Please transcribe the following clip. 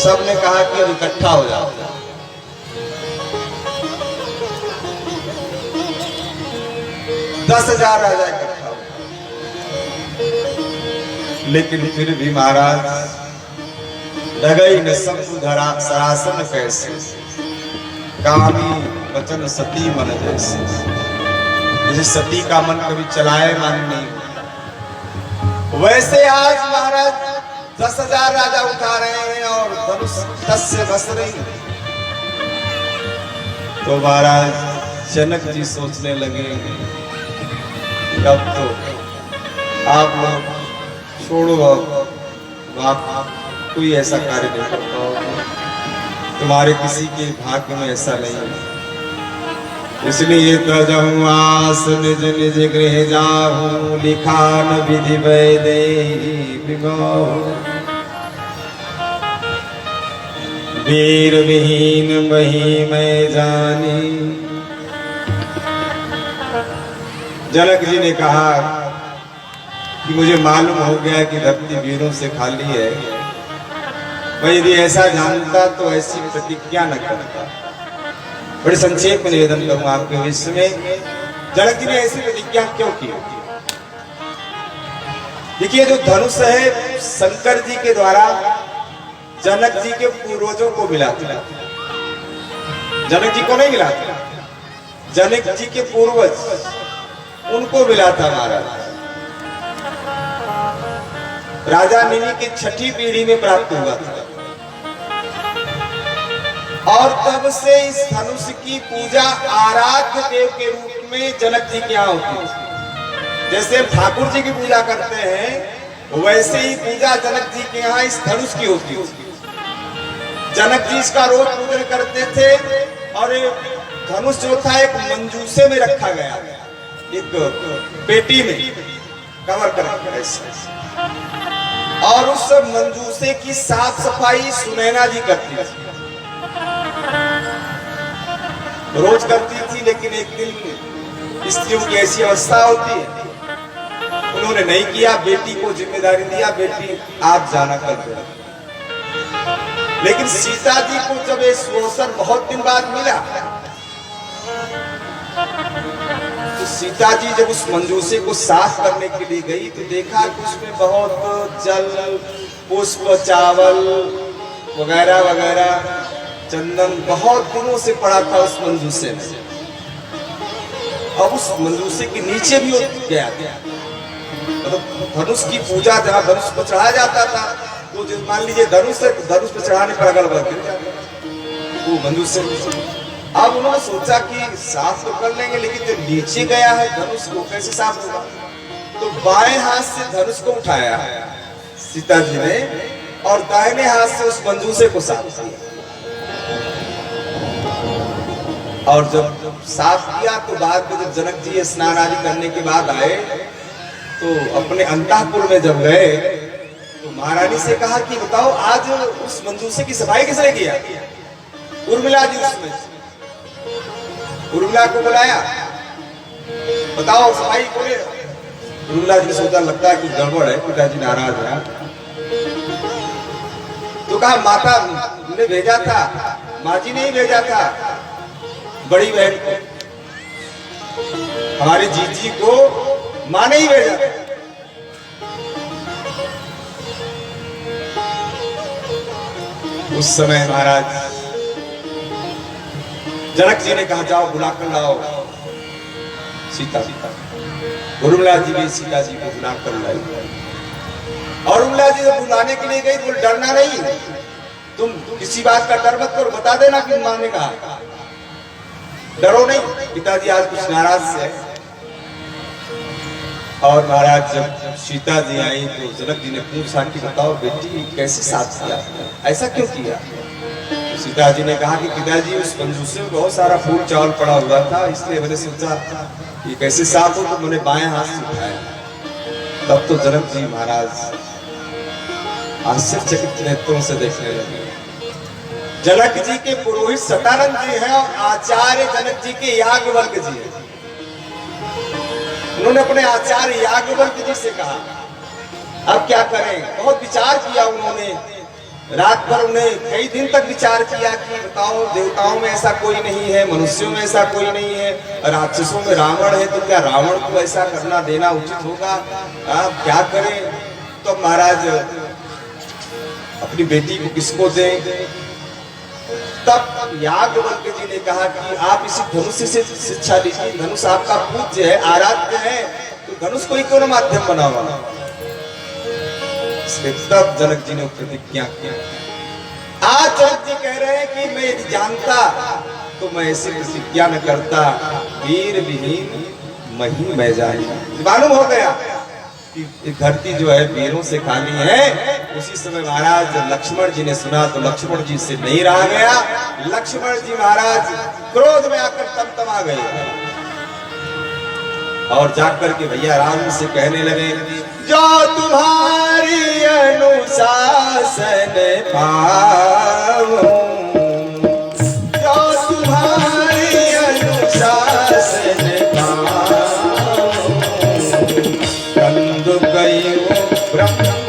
सबने कहा कि अब इकट्ठा हो जाओ। दस 10,000 राजा इकट्ठा हो, लेकिन फिर भी महाराज लगई न शंभु धरा सरासन कैसे, कामी वचन सती मन जैसे। जैसे सती का मन कभी चलाए मन नहीं, वैसे आज महाराज 10,000 राजा उठा रहे हैं और धनुष 10 से बस रही। तो महाराज जनक जी सोचने लगे, अब तो आप लोग छोड़ो, अब आप कोई ऐसा कार्य नहीं कर पाओगे, तुम्हारे किसी के भाग्य में ऐसा नहीं है। इसलिए तजहु आस निज निज गृह जाहु, लिखा न विधि वैदेही विमोह। वीर विहीन वही मैं जानी। जनक जी ने कहा कि मुझे मालूम हो गया कि धरती वीरों से खाली है, मैं यदि ऐसा जानता तो ऐसी प्रतिज्ञा न करता। बड़े संक्षेप में निवेदन करूंगा आपके विषय में, जनक जी ने ऐसी प्रतिज्ञा क्यों की। देखिए, जो धनुष है शंकर जी के द्वारा जनक जी के पूर्वजों को मिला था। जनक जी को नहीं मिला था, जनक जी के पूर्वज उनको मिला था महाराज। राजा निमि की 6ठी पीढ़ी में प्राप्त हुआ था और तब से इस धनुष की पूजा आराध्य देव के रूप में जनक जी के यहाँ होती है। जैसे ठाकुर जी की पूजा करते हैं वैसे ही पूजा जनक जी के यहाँ इस धनुष की होती है। जनक जी इसका रोज पूजन करते थे और धनुष जो था एक मंजूसे में रखा गया, एक पेटी में कवर कर रखा ऐसे, और उस मंजूसे की साफ सफाई सुनैना जी करती थी, रोज करती थी। लेकिन एक दिन स्त्रियों की ऐसी अवस्था होती है, उन्होंने नहीं किया, बेटी को जिम्मेदारी दिया, बेटी आप जाना कर दो। लेकिन सीता जी को जब ये अवसर बहुत दिन बाद मिला तो सीता जी जब उस मंजूसे को साफ करने के लिए गई तो देखा कि उसमें बहुत जल, पुष्प, चावल वगैरह वगैरह, चंदन बहुत दिनों से पड़ा था उस मंजूसे में। अब उस मंजूसे के नीचे भी गया था, मतलब धनुष की पूजा जहाँ धनुष को चढ़ाया जाता था, तो मान लीजिए धनुष पे चढ़ाने पर अगल बगल वो मंजूसे। अब उन्होंने सोचा कि साफ तो कर लेंगे, लेकिन जो नीचे गया है धनुष को कैसे साफ होगा। तो बाएं हाथ से धनुष को उठाया सीता जी ने और दाहिने हाथ से उस मंजूसे को साफ किया। और जब साफ किया तो बाद में जब जनक जी स्नान आदि करने के बाद आए तो अपने अंतःपुर में जब गए तो महारानी से कहा कि बताओ आज उस मंजूसे की सफाई किसने किया। उर्मिला जी उसमें, उर्मिला को बुलाया, बताओ सफाई करे। उर्मिला जी ने सोचा लगता है कुछ गड़बड़ है, पिताजी नाराज है। तो कहा माता ने भेजा था, माँ जी ने ही भेजा था, बड़ी बहन को, हमारे जीजी को माँ ने ही भेजा था। उस समय महाराज जनक जी ने कहा जाओ बुला कर लाओ सीता। उर्मिला जी भी सीता जी को बुला कर लाई और उर्मिला जी जब बुलाने के लिए गई तो डरना नहीं, तुम किसी बात का डर मत करो, बता देना कि माँ ने कहा, डरो नहीं, पिताजी आज कुछ नाराज से। और महाराज जब सीता जी आई तो जनक जी ने पूछा कि बताओ बेटी कैसे साफ किया, ऐसा क्यों किया। तो सीता जी ने कहा कि पिताजी उस मंजूसे में बहुत सारा फूल चावल पड़ा हुआ था, इसलिए मैंने सोचा कि कैसे साफ हो, तो मैंने बाएं हाथ से उठाया। तब तो जनक जी महाराज आश्चर्यचकित नेत्रों से देखने लगे। जनक जी के पुरोहित सतानंद जी हैं और आचार्य जनक जी के याज्ञवल्क्य जी हैं। उन्होंने अपने आचार्य याज्ञवल्क्य जी से कहा अब क्या करें। बहुत विचार किया उन्होंने रात भर उन्हें कई दिन तक विचार किया कि बताओ, देवताओं में ऐसा कोई नहीं है, मनुष्यों में ऐसा कोई नहीं है, राक्षसों में रावण है, तो क्या रावण को ऐसा करना देना उचित होगा? आप क्या करें? तो महाराज अपनी बेटी को किसको दें? तब याज्ञवल्क्य जी ने कहा कि आप इसी धनुष से शिक्षा लीजिए, धनुष आपका पूज्य है, आराध्य है, तो धनुष को ही क्यों न माध्यम बनाओ? इसलिए तब जनक जी ने प्रतिज्ञा की। आज जनक जी कह रहे हैं कि मैं यदि जानता तो मैं ऐसी प्रतिज्ञा न करता, वीर विहीन मही मैं जाए। मालूम हो गया कि धरती जो है वीरों से खाली है। उसी समय महाराज लक्ष्मण जी ने सुना तो लक्ष्मण जी से नहीं रहा गया। लक्ष्मण जी महाराज क्रोध में आकर तमतमा गए और जाकर के भैया राम से कहने लगे, जो तुम्हारी अनुशासन पाऊं, जो तुम्हारी अनुशासन पाऊं, कंदु कयो ब्रह्म